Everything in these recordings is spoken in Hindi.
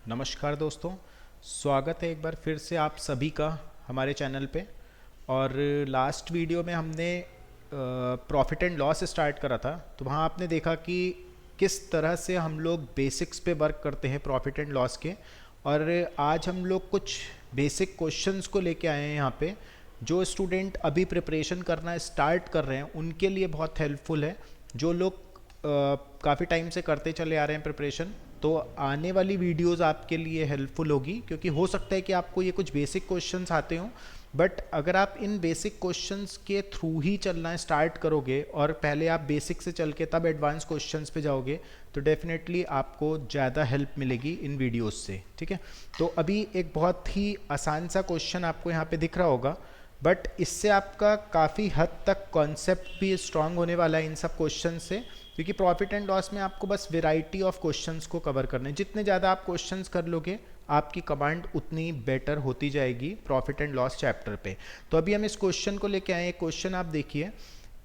नमस्कार दोस्तों। स्वागत है एक बार फिर से आप सभी का हमारे चैनल पे। और लास्ट वीडियो में हमने प्रॉफिट एंड लॉस स्टार्ट करा था, तो वहाँ आपने देखा कि किस तरह से हम लोग बेसिक्स पे वर्क करते हैं प्रॉफिट एंड लॉस के। और आज हम लोग कुछ बेसिक क्वेश्चंस को लेके आए हैं यहाँ पे, जो स्टूडेंट अभी प्रिपरेशन करना स्टार्ट कर रहे हैं उनके लिए बहुत हेल्पफुल है। जो लोग काफ़ी टाइम से करते चले आ रहे हैं प्रिपरेशन, तो आने वाली वीडियोस आपके लिए हेल्पफुल होगी, क्योंकि हो सकता है कि आपको ये कुछ बेसिक क्वेश्चंस आते हों, बट अगर आप इन बेसिक क्वेश्चंस के थ्रू ही चलना स्टार्ट करोगे और पहले आप बेसिक से चल के तब एडवांस क्वेश्चंस पे जाओगे, तो डेफिनेटली आपको ज़्यादा हेल्प मिलेगी इन वीडियोस से। ठीक है, तो अभी एक बहुत ही आसान सा क्वेश्चन आपको यहाँ पे दिख रहा होगा, बट इससे आपका काफ़ी हद तक कॉन्सेप्ट भी स्ट्रांग होने वाला है इन सब क्वेश्चन से, क्योंकि प्रॉफिट एंड लॉस में आपको बस वैरायटी ऑफ क्वेश्चंस को कवर करने, जितने ज़्यादा आप क्वेश्चंस कर लोगे आपकी कमांड उतनी बेटर होती जाएगी प्रॉफिट एंड लॉस चैप्टर पे। तो अभी हम इस क्वेश्चन को लेके आए। एक क्वेश्चन आप देखिए,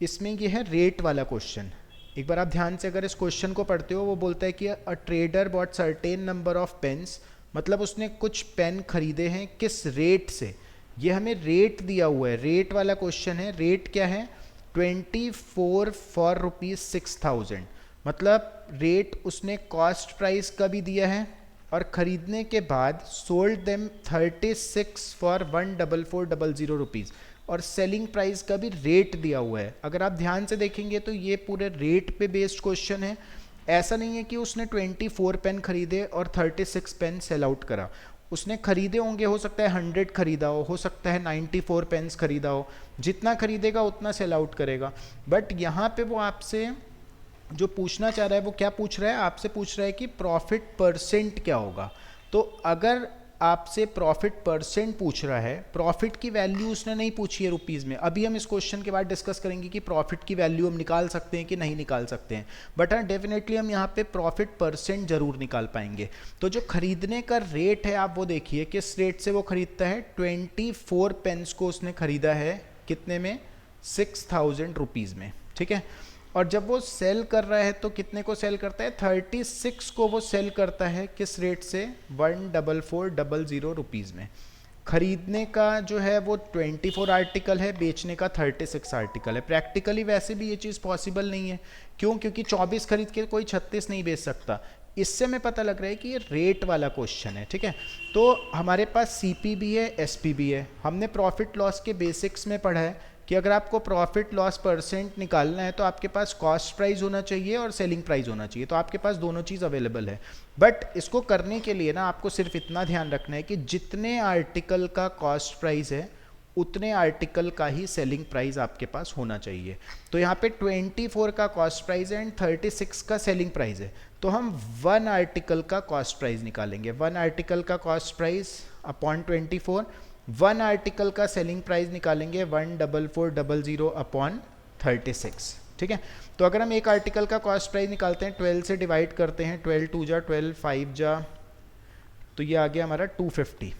इसमें ये है रेट वाला क्वेश्चन। एक बार आप ध्यान से अगर इस क्वेश्चन को पढ़ते हो, वो बोलता है कि a trader bought certain number of pens, मतलब उसने कुछ पेन खरीदे हैं किस रेट से। ये हमें रेट दिया हुआ है, रेट वाला क्वेश्चन है। रेट क्या है? 24 फॉर ₹6,000, मतलब रेट उसने कॉस्ट प्राइस का भी दिया है और ख़रीदने के बाद सोल्ड देम 36 फॉर ₹14400 और सेलिंग प्राइस का भी रेट दिया हुआ है। अगर आप ध्यान से देखेंगे तो ये पूरे रेट पे बेस्ड क्वेश्चन है। ऐसा नहीं है कि उसने 24 पेन खरीदे और 36 पेन सेल आउट करा। उसने खरीदे होंगे, हो सकता है 100 खरीदा हो सकता है 94 पेन्स खरीदा हो, जितना खरीदेगा उतना सेल आउट करेगा। बट यहाँ पे वो आपसे जो पूछना चाह रहा है, वो क्या पूछ रहा है? आपसे पूछ रहा है कि प्रॉफिट परसेंट क्या होगा। तो अगर आपसे प्रॉफिट परसेंट पूछ रहा है, प्रॉफिट की वैल्यू उसने नहीं पूछी है रुपीज़ में। अभी हम इस क्वेश्चन के बाद डिस्कस करेंगे कि प्रॉफिट की वैल्यू हम निकाल सकते हैं कि नहीं निकाल सकते हैं, बट हाँ डेफिनेटली हम यहाँ पे प्रॉफिट परसेंट जरूर निकाल पाएंगे। तो जो खरीदने का रेट है आप वो देखिए, किस रेट से वो खरीदता है। 24 पेन्स को उसने खरीदा है कितने में? 6000 रुपीज़ में। ठीक है, और जब वो सेल कर रहा है तो कितने को सेल करता है? 36 को वो सेल करता है किस रेट से? 14400 रुपीज़ में। खरीदने का जो है वो 24 आर्टिकल है, बेचने का 36 आर्टिकल है। प्रैक्टिकली वैसे भी ये चीज़ पॉसिबल नहीं है। क्यों? क्योंकि 24 खरीद के कोई 36 नहीं बेच सकता। इससे हमें पता लग रहा है कि ये रेट वाला क्वेश्चन है। ठीक है, तो हमारे पास सीपी भी है, एसपी भी है। हमने प्रॉफिट लॉस के बेसिक्स में पढ़ा है कि अगर आपको प्रॉफिट लॉस परसेंट निकालना है तो आपके पास कॉस्ट प्राइस होना चाहिए और सेलिंग प्राइस होना चाहिए। तो आपके पास दोनों चीज़ अवेलेबल है। बट इसको करने के लिए ना आपको सिर्फ इतना ध्यान रखना है कि जितने आर्टिकल का कॉस्ट प्राइस है उतने आर्टिकल का ही सेलिंग प्राइस आपके पास होना चाहिए। तो यहाँ पे 24 का कॉस्ट प्राइस है एंड 36 का सेलिंग प्राइस है, तो हम 1 आर्टिकल का कॉस्ट प्राइस निकालेंगे। 1 आर्टिकल का कॉस्ट प्राइस अपॉन 24, 1 आर्टिकल का सेलिंग प्राइस निकालेंगे 14400 अपॉन 36। ठीक है, तो अगर हम एक आर्टिकल का कॉस्ट प्राइस निकालते हैं, 12 से डिवाइड करते हैं, 12 2 जा 12, 5 जा, तो ये आ गया हमारा 250।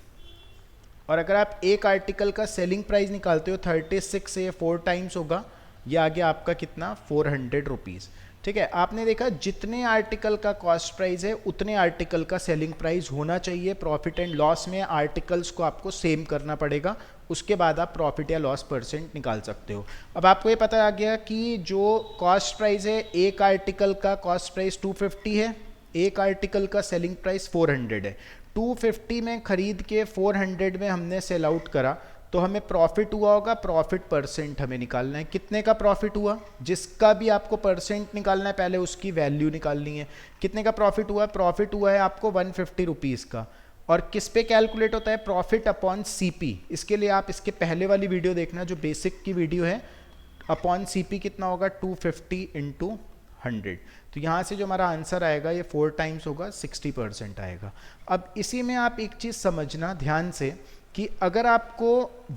और अगर आप एक आर्टिकल का सेलिंग प्राइस निकालते हो 36 से 4 टाइम्स होगा, ये आ गया आपका कितना? 400 रुपीज़। ठीक है, आपने देखा जितने आर्टिकल का कॉस्ट प्राइस है उतने आर्टिकल का सेलिंग प्राइस होना चाहिए। प्रॉफिट एंड लॉस में आर्टिकल्स को आपको सेम करना पड़ेगा, उसके बाद आप प्रॉफिट या लॉस परसेंट निकाल सकते हो। अब आपको ये पता आ गया कि जो कॉस्ट प्राइस है, एक आर्टिकल का कॉस्ट प्राइस 250 है, एक आर्टिकल का सेलिंग प्राइस 400 है। 250 में खरीद के 400 में हमने सेल आउट करा, तो हमें प्रॉफिट हुआ होगा। प्रॉफिट परसेंट हमें निकालना है, कितने का प्रॉफिट हुआ। जिसका भी आपको परसेंट निकालना है, पहले उसकी वैल्यू निकालनी है। कितने का प्रॉफिट हुआ? प्रॉफिट हुआ है आपको 150 रुपीज़ का। और किस पे कैलकुलेट होता है? Profit upon CP. इसके लिए आप इसके पहले वाली वीडियो देखना, जो बेसिक की वीडियो है। अपॉन सीपी कितना होगा? 250 इंटू 100। तो यहाँ से जो हमारा आंसर आएगा ये 4 टाइम्स होगा, 60% आएगा। अब इसी में आप एक चीज़ समझना ध्यान से कि अगर आपको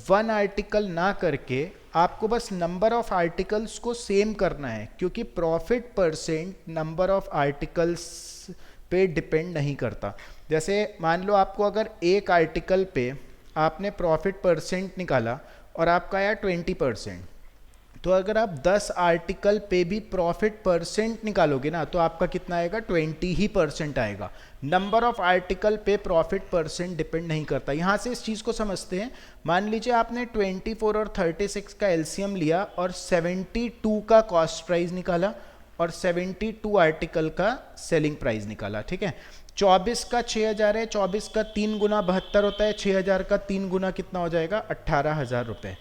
1 आर्टिकल ना करके आपको बस नंबर ऑफ आर्टिकल्स को सेम करना है, क्योंकि profit percent number of articles पे डिपेंड नहीं करता। जैसे मान लो आपको अगर एक आर्टिकल पे आपने प्रॉफिट परसेंट निकाला और आपका आया 20%, तो अगर आप 10 आर्टिकल पे भी प्रॉफिट परसेंट निकालोगे ना तो आपका कितना आएगा, 20% आएगा। नंबर ऑफ आर्टिकल पे प्रॉफिट परसेंट डिपेंड नहीं करता। यहाँ से इस चीज़ को समझते हैं। मान लीजिए आपने 24 और 36 का एलसीएम लिया और 72 का कॉस्ट प्राइस निकाला और 72 आर्टिकल का सेलिंग प्राइस निकाला, ठीक है। 24 का 6000 है, 24 का 3 गुना 72 होता है, 6000 का 3 गुना कितना हो जाएगा, 18,000 रुपये।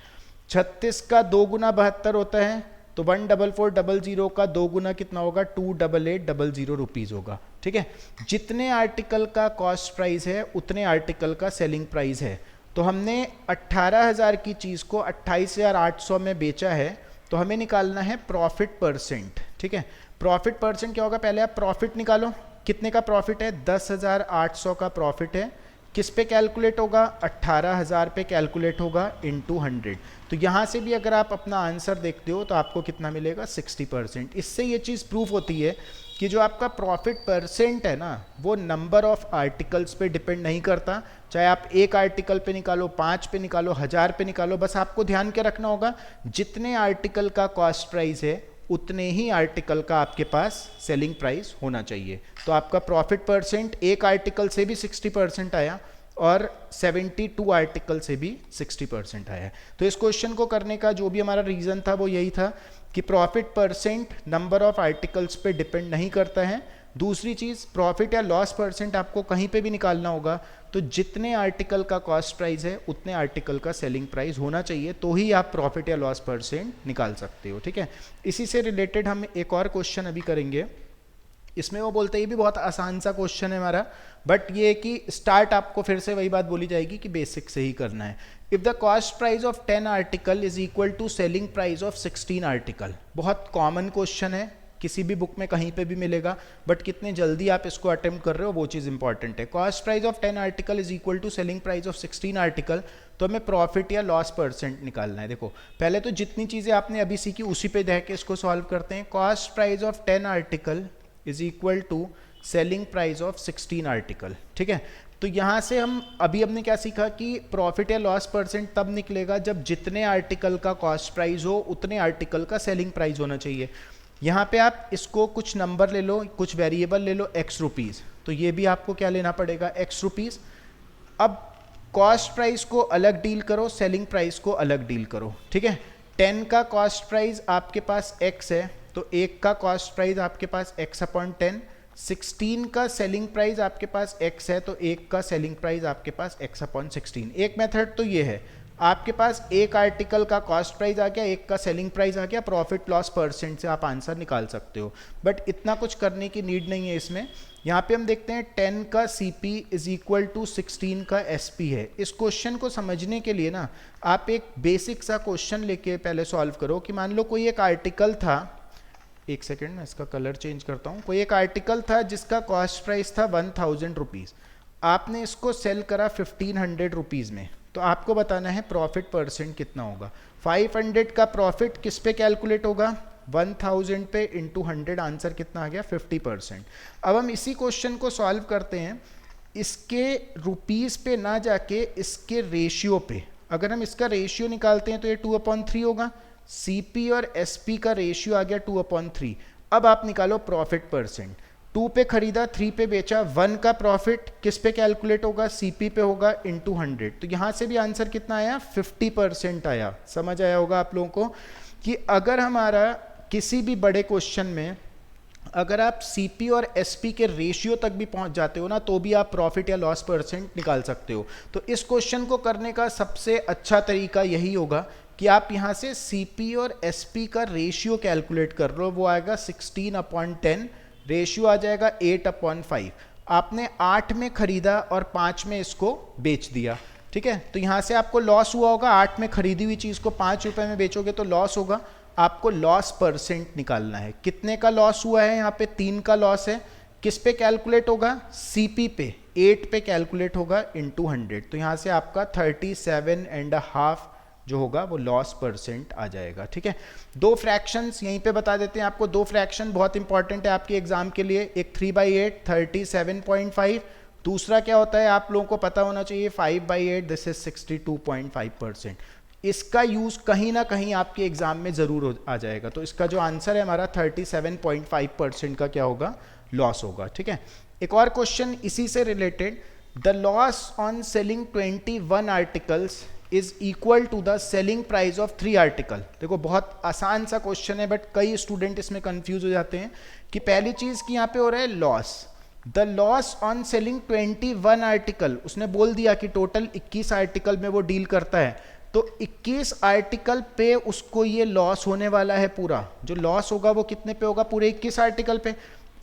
36 का 2 गुना 72 होता है, तो 14400 का 2 गुना कितना होगा, 28800 रुपीज़ होगा, ठीक है। जितने आर्टिकल का कॉस्ट प्राइस है उतने आर्टिकल का सेलिंग प्राइस है। तो हमने 18,000 की चीज़ को 28,800 में बेचा है, तो हमें निकालना है प्रॉफिट परसेंट, ठीक है। प्रॉफिट परसेंट क्या होगा, पहले आप प्रॉफिट निकालो। कितने का प्रॉफिट है, 10,800 का प्रॉफिट है। किस पे कैलकुलेट होगा, 18,000 पे कैलकुलेट होगा इनटू 100। तो यहाँ से भी अगर आप अपना आंसर देखते हो तो आपको कितना मिलेगा, 60%। इससे ये चीज़ प्रूफ होती है कि जो आपका प्रॉफिट परसेंट है ना, वो नंबर ऑफ आर्टिकल्स पे डिपेंड नहीं करता। चाहे आप एक आर्टिकल पे निकालो, 5 पे निकालो, 1000 पे निकालो, बस आपको ध्यान क्या रखना होगा, जितने आर्टिकल का कॉस्ट प्राइस है उतने ही आर्टिकल का आपके पास सेलिंग प्राइस होना चाहिए। तो आपका प्रॉफिट परसेंट एक आर्टिकल से भी 60% आया और 72 आर्टिकल से भी 60% आया है। तो इस क्वेश्चन को करने का जो भी हमारा रीज़न था वो यही था कि profit percent number of articles पे डिपेंड नहीं करता है। दूसरी चीज़, प्रॉफिट या लॉस परसेंट आपको कहीं पे भी निकालना होगा तो जितने आर्टिकल का कॉस्ट प्राइस है उतने आर्टिकल का सेलिंग प्राइस होना चाहिए, तो ही आप प्रॉफिट या लॉस परसेंट निकाल सकते हो, ठीक है। इसी से रिलेटेड हम एक और क्वेश्चन अभी करेंगे। इसमें वो बोलते हैं, ये भी बहुत आसान सा क्वेश्चन है हमारा, बट ये कि स्टार्ट आपको फिर से वही बात बोली जाएगी कि बेसिक से ही करना है। If the cost price of 10 article is equal to selling price of 16 article. बहुत कॉमन क्वेश्चन है, किसी भी बुक में कहीं पे भी मिलेगा, बट कितने जल्दी आप इसको अटेम्प्ट कर रहे हो वो चीज़ इंपॉर्टेंट है। Cost price of 10 article is equal to selling price of 16 article. तो हमें प्रॉफिट या लॉस परसेंट निकालना है। देखो पहले तो जितनी चीज़ें आपने अभी सीखी उसी पे देख के इसको सॉल्व करते हैं। Cost price of 10 article is equal to selling price of 16 article, ठीक है। तो यहाँ से हम अभी हमने क्या सीखा कि प्रॉफिट या लॉस परसेंट तब निकलेगा जब जितने आर्टिकल का कॉस्ट प्राइस हो उतने आर्टिकल का सेलिंग प्राइस होना चाहिए। यहाँ पे आप इसको कुछ नंबर ले लो, कुछ वेरिएबल ले लो, x रुपीज़, तो ये भी आपको क्या लेना पड़ेगा, x रुपीज़। अब कॉस्ट प्राइस को अलग डील करो, सेलिंग प्राइस को अलग डील करो, ठीक है। 10 का कॉस्ट प्राइस आपके पास x है, तो 1 का कॉस्ट प्राइस आपके पास x/10। 16 का सेलिंग प्राइस आपके पास x है, तो 1 का सेलिंग प्राइस आपके पास x/16। एक मेथड तो ये है, आपके पास एक आर्टिकल का कॉस्ट प्राइस आ गया, एक का सेलिंग प्राइस आ गया, प्रॉफिट लॉस परसेंट से आप आंसर निकाल सकते हो। बट इतना कुछ करने की नीड नहीं है इसमें। यहाँ पे हम देखते हैं 10 का CP इज इक्वल टू 16 का SP है। इस क्वेश्चन को समझने के लिए ना आप एक बेसिक सा क्वेश्चन लेके पहले सॉल्व करो कि मान लो कोई एक आर्टिकल था, एक सेकेंड मैं इसका कलर चेंज करता हूँ। कोई एक आर्टिकल था जिसका कॉस्ट प्राइस था 1000 रुपीज़, आपने इसको सेल करा 1500 रुपीज़ में, तो आपको बताना है प्रॉफिट परसेंट कितना होगा। 500 का प्रॉफिट किस पे कैलकुलेट होगा, 1000 पे इंटू 100, आंसर कितना आ गया, 50%। अब हम इसी क्वेश्चन को सॉल्व करते हैं इसके रुपीज़ पे ना जाके इसके रेशियो पे। अगर हम इसका रेशियो निकालते हैं तो ये 2/3 होगा। CP और SP का रेशियो आ गया 2/3। अब आप निकालो प्रॉफिट परसेंट। 2 पे खरीदा, 3 पे बेचा, 1 का प्रॉफिट किस पे कैलकुलेट होगा, CP पे होगा इंटू 100। तो यहाँ से भी आंसर कितना आया, 50% आया। समझ आया होगा आप लोगों को कि अगर हमारा किसी भी बड़े क्वेश्चन में अगर आप CP और SP के रेशियो तक भी पहुंच जाते हो ना, तो भी आप प्रॉफिट या लॉस परसेंट निकाल सकते हो। तो इस क्वेश्चन को करने का सबसे अच्छा तरीका यही होगा कि आप यहाँ से CP और SP का रेशियो कैलकुलेट कर लो, वो आएगा 16/10, रेशियो आ जाएगा 8/5। आपने 8 में खरीदा और 5 में इसको बेच दिया, ठीक है। तो यहाँ से आपको लॉस हुआ होगा, 8 में खरीदी हुई चीज़ को 5 रुपये में बेचोगे तो लॉस होगा। आपको लॉस परसेंट निकालना है। कितने का लॉस हुआ है, यहाँ पे 3 का लॉस है। किस पे कैलकुलेट होगा, CP पे 8 पे कैलकुलेट होगा इंटू 100। तो यहाँ से आपका 37.5 जो होगा वो लॉस परसेंट आ जाएगा, ठीक है। 2 फ्रैक्शंस यहीं पे बता देते हैं आपको। 2 फ्रैक्शन बहुत इंपॉर्टेंट है आपके एग्जाम के लिए। एक 3/8 37.5, दूसरा क्या होता है आप लोगों को पता होना चाहिए 5/8, दिस इज 62.5%। इसका यूज़ कहीं ना कहीं आपके एग्जाम में ज़रूर आ जाएगा। तो इसका जो आंसर है हमारा 37.5% का क्या होगा, लॉस होगा। ठीक है, एक और क्वेश्चन इसी से related, the loss on selling 21 articles is equal to the selling price of 3 article. देखो बहुत आसान सा क्वेश्चन है, बट कई स्टूडेंट इसमें कंफ्यूज हो जाते हैं कि पहली चीज़ कि यहाँ पे हो रहा है loss, the loss on selling 21 article, उसने बोल दिया कि टोटल 21 आर्टिकल में वो डील करता है, तो 21 आर्टिकल पे उसको ये लॉस होने वाला है। पूरा जो लॉस होगा वो कितने पे होगा, पूरे 21 आर्टिकल पे।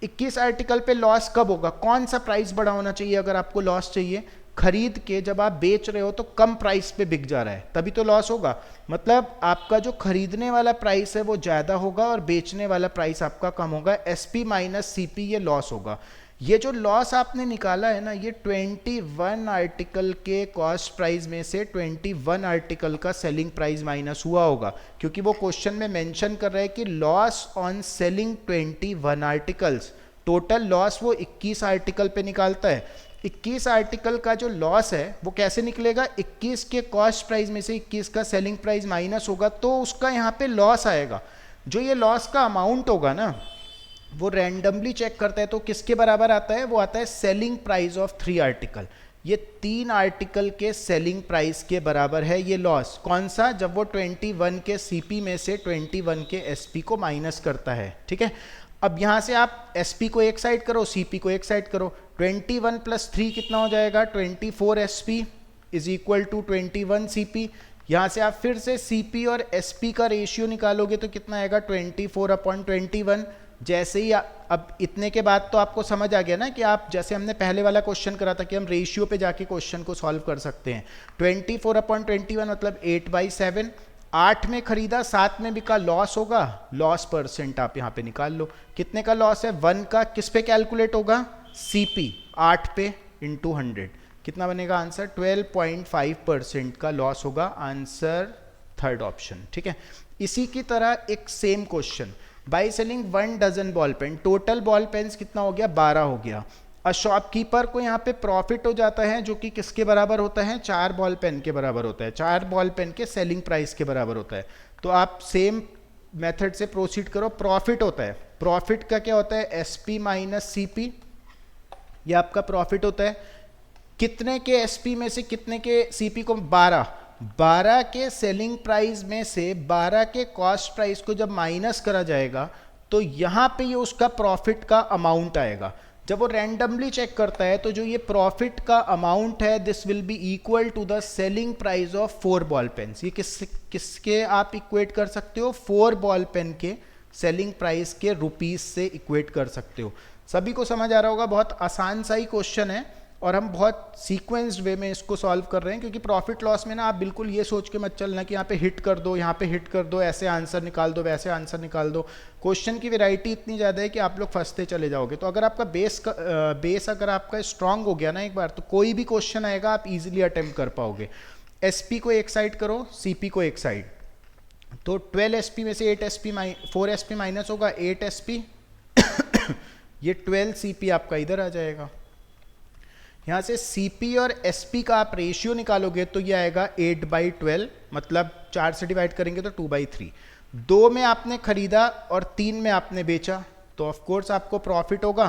21 आर्टिकल पे लॉस कब होगा, कौन सा प्राइस बड़ा होना चाहिए अगर आपको लॉस चाहिए, खरीद के जब आप बेच रहे हो तो कम प्राइस पे बिक जा रहा है तभी तो लॉस होगा। मतलब आपका जो खरीदने वाला प्राइस है वो ज़्यादा होगा और बेचने वाला प्राइस आपका कम होगा, एसपी माइनस सीपी ये लॉस होगा। ये जो लॉस आपने निकाला है ना, ये 21 आर्टिकल के कॉस्ट प्राइस में से 21 आर्टिकल का सेलिंग प्राइस माइनस हुआ होगा, क्योंकि वो क्वेश्चन में मेंशन कर रहा है कि loss on selling 21 articles, total loss वो 21 आर्टिकल पे निकालता है। 21 आर्टिकल का जो लॉस है वो कैसे निकलेगा, 21 के कॉस्ट प्राइस में से 21 का सेलिंग प्राइस माइनस होगा तो उसका यहाँ पे लॉस आएगा। जो ये लॉस का अमाउंट होगा ना वो रैंडमली चेक करता है, तो किसके बराबर आता है, वो आता है सेलिंग प्राइस ऑफ 3 आर्टिकल। ये 3 आर्टिकल के सेलिंग प्राइस के बराबर है ये लॉस। कौन सा, जब वो 21 के सीपी में से 21 के एसपी को माइनस करता है। ठीक है, अब यहाँ से आप एसपी को एक साइड करो, सीपी को एक साइड करो, 21 प्लस 3 कितना हो जाएगा, 24 SP is equal to 21 CP. यहाँ से आप फिर से सीपी और एसपी का रेशियो निकालोगे तो कितना आएगा, 24/21। जैसे ही अब इतने के बाद तो आपको समझ आ गया ना कि आप, जैसे हमने पहले वाला क्वेश्चन करा था कि हम रेशियो पे जाके क्वेश्चन को सॉल्व कर सकते हैं। 24/21 मतलब 8/7, 8 में खरीदा 7 में बिका, लॉस होगा, लॉस परसेंट आप यहाँ पे निकाल लो, कितने का लॉस है, 1 का, किस पे कैलकुलेट होगा, सीपी 8 पे इंटू 100, कितना बनेगा आंसर, 12.5% का लॉस होगा, आंसर थर्ड ऑप्शन। ठीक है, इसी की तरह एक same question, by selling 1 dozen ball pen, total ball pens कितना हो गया, 12 हो गया। और शॉपकीपर को यहाँ पे प्रॉफिट हो जाता है जो कि किसके बराबर होता है, 4 बॉल पेन के बराबर होता है, 4 बॉल पेन के सेलिंग प्राइस के बराबर होता है। तो आप सेम मेथड से प्रोसीड करो, प्रॉफिट होता है, प्रॉफिट का क्या होता है, एसपी माइनस सीपी, ये आपका प्रॉफिट होता है। कितने के एसपी में से कितने के सीपी को, 12 के सेलिंग प्राइस में से 12 के कॉस्ट प्राइस को जब माइनस करा जाएगा तो यहाँ पे ये उसका प्रॉफिट का अमाउंट आएगा। जब वो रैंडमली चेक करता है तो जो ये प्रॉफिट का अमाउंट है, this will be equal to the selling price of 4 ball pens. ये किसके आप इक्वेट कर सकते हो, 4 बॉल पेन के सेलिंग प्राइस के रुपीस से इक्वेट कर सकते हो। सभी को समझ आ रहा होगा, बहुत आसान सा ही क्वेश्चन है और हम बहुत सीक्वेंस्ड वे में इसको सॉल्व कर रहे हैं, क्योंकि प्रॉफिट लॉस में ना आप बिल्कुल ये सोच के मत चलना कि यहाँ पे हिट कर दो, यहाँ पे हिट कर दो, ऐसे आंसर निकाल दो, वैसे आंसर निकाल दो। क्वेश्चन की वैरायटी इतनी ज़्यादा है कि आप लोग फंसते चले जाओगे। तो अगर आपका बेस अगर आपका स्ट्रांग हो गया ना एक बार, तो कोई भी क्वेश्चन आएगा आप इजीली अटेम्प्ट कर पाओगे। एसपी को एक साइड करो, सीपी को एक साइड, तो 12 एसपी में से 4 एसपी माइनस होगा, 8 एसपी ये 12 सीपी आपका इधर आ जाएगा। यहाँ से सीपी और एसपी का आप रेशियो निकालोगे तो ये आएगा 8/12, मतलब 4 से डिवाइड करेंगे तो 2/3। 2 में आपने खरीदा और 3 में आपने बेचा, तो ऑफ कोर्स आपको प्रॉफिट होगा,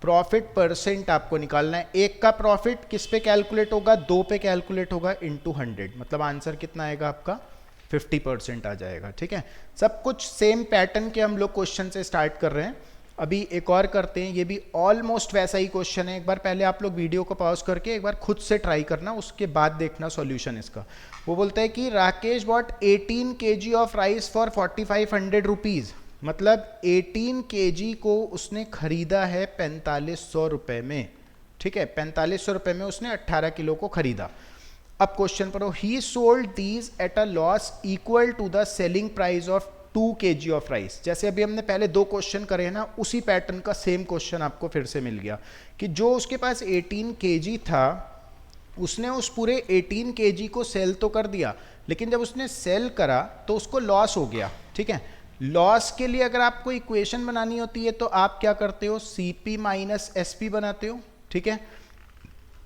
प्रॉफिट परसेंट आपको निकालना है। एक का प्रॉफिट किस पे कैलकुलेट होगा, 2 पे कैलकुलेट होगा इंटू 100, मतलब आंसर कितना आएगा आपका, 50% आ जाएगा। ठीक है, सब कुछ सेम पैटर्न के हम लोग क्वेश्चन से स्टार्ट कर रहे हैं। अभी एक और करते हैं, ये भी ऑलमोस्ट वैसा ही क्वेश्चन है। एक बार पहले आप लोग वीडियो को पॉज करके एक बार खुद से ट्राई करना, उसके बाद देखना सॉल्यूशन इसका। वो बोलता है कि Rakesh bought 18 kg of rice for 4500 rupees, मतलब 18 kg को उसने खरीदा है 4500 रुपये में। ठीक है, 4500 रुपये में उसने 18 किलो को खरीदा। अब क्वेश्चन पढ़ो, he sold these at a loss equal to the selling price of 2 kg of rice. जैसे अभी हमने पहले 2 क्वेश्चन करे हैं ना, उसी पैटर्न का सेम क्वेश्चन आपको फिर से मिल गया कि जो उसके पास 18 kg था उसने उस पूरे 18 kg को सेल तो कर दिया, लेकिन जब उसने सेल करा तो उसको लॉस हो गया। ठीक है, लॉस के लिए अगर आपको इक्वेशन बनानी होती है तो आप क्या करते हो, सीपी माइनस एसपी बनाते हो। ठीक है,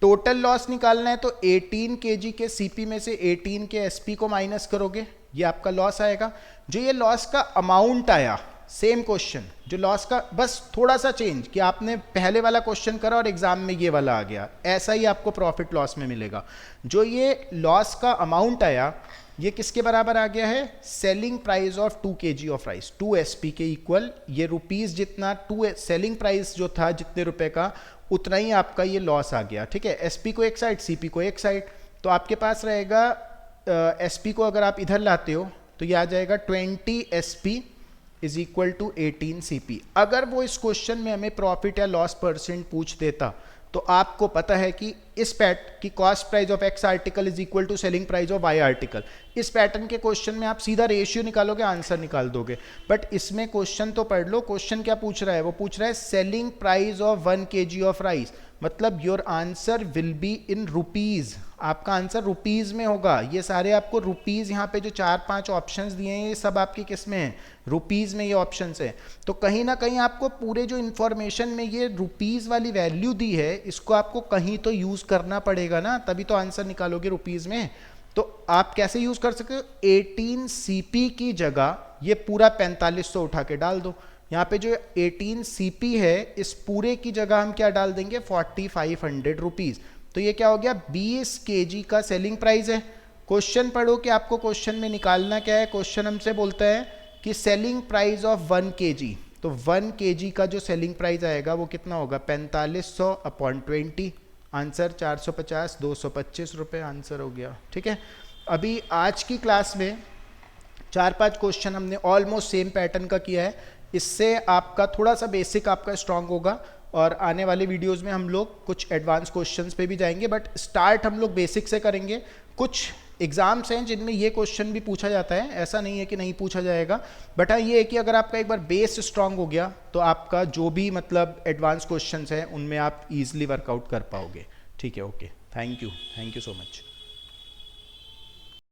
टोटल लॉस निकालना है तो 18 केजी के सीपी में से 18 के एसपी को माइनस करोगे, ये आपका लॉस आएगा। जो ये लॉस का अमाउंट आया, सेम क्वेश्चन, जो लॉस का बस थोड़ा सा चेंज कि आपने पहले वाला क्वेश्चन करा और एग्जाम में ये वाला आ गया, ऐसा ही आपको प्रॉफिट लॉस में मिलेगा। जो ये लॉस का अमाउंट आया ये किसके बराबर आ गया है, selling price of 2 kg of rice, 2 SP के इक्वल, ये रुपीस जितना 2 सेलिंग प्राइस जो था जितने रुपए का उतना ही आपका ये लॉस आ गया। ठीक है, SP को एक साइड, CP को एक साइड, तो आपके पास रहेगा SP को अगर आप इधर लाते हो तो ये आ जाएगा 20 SP is equal to 18 CP। अगर वो इस क्वेश्चन में हमें प्रॉफिट या लॉस परसेंट पूछ देता तो आपको पता है कि इस की cost price of x article is equal to selling price of y article. इस पैटर्न के क्वेश्चन में आप सीधा रेशियो निकालोगे, आंसर निकाल दोगे। बट इसमें क्वेश्चन तो पढ़ लो, क्वेश्चन क्या पूछ रहा है, वो पूछ रहा है selling price of 1 kg of rice, मतलब your answer will be in rupees, आपका आंसर रुपीज में होगा। ये सारे आपको रुपीज, यहाँ पे जो 4-5 ऑप्शंस दिए हैं ये सब आपके किस में है, रुपीज में ये ऑप्शंस है। तो कहीं ना कहीं आपको पूरे जो इन्फॉर्मेशन में ये रुपीज वाली वैल्यू दी है इसको आपको कहीं तो यूज करना पड़ेगा ना, तभी तो आंसर निकालोगे रुपीज में। तो आप कैसे यूज कर सकते हो, 18 CP की जगह ये पूरा 4500 उठा के डाल दो। यहाँ पे जो 18 CP है इस पूरे की जगह हम क्या डाल देंगे, 4500 रुपीज। तो ये क्या हो गया, 20 kg का सेलिंग प्राइस है। क्वेश्चन पढ़ो कि आपको क्वेश्चन में निकालना क्या है। क्वेश्चन हमसे बोलता है कि सेलिंग प्राइस ऑफ 1 kg, तो 1 kg का जो सेलिंग प्राइस आएगा वो कितना होगा, 4500 अपॉन 20, आंसर 450, 225 रुपये आंसर हो गया। ठीक है, अभी आज की क्लास में 4-5 क्वेश्चन हमने ऑलमोस्ट सेम पैटर्न का किया है, इससे आपका थोड़ा सा बेसिक आपका स्ट्रांग होगा और आने वाले वीडियोस में हम लोग कुछ एडवांस क्वेश्चंस पे भी जाएंगे। बट स्टार्ट हम लोग बेसिक से करेंगे। कुछ एग्जाम्स हैं जिनमें ये क्वेश्चन भी पूछा जाता है, ऐसा नहीं है कि नहीं पूछा जाएगा। बट हाँ ये है कि अगर आपका एक बार बेस स्ट्रांग हो गया तो आपका जो भी मतलब एडवांस क्वेश्चंस हैं उनमें आप इजीली वर्कआउट कर पाओगे। ठीक है, okay, thank you so much.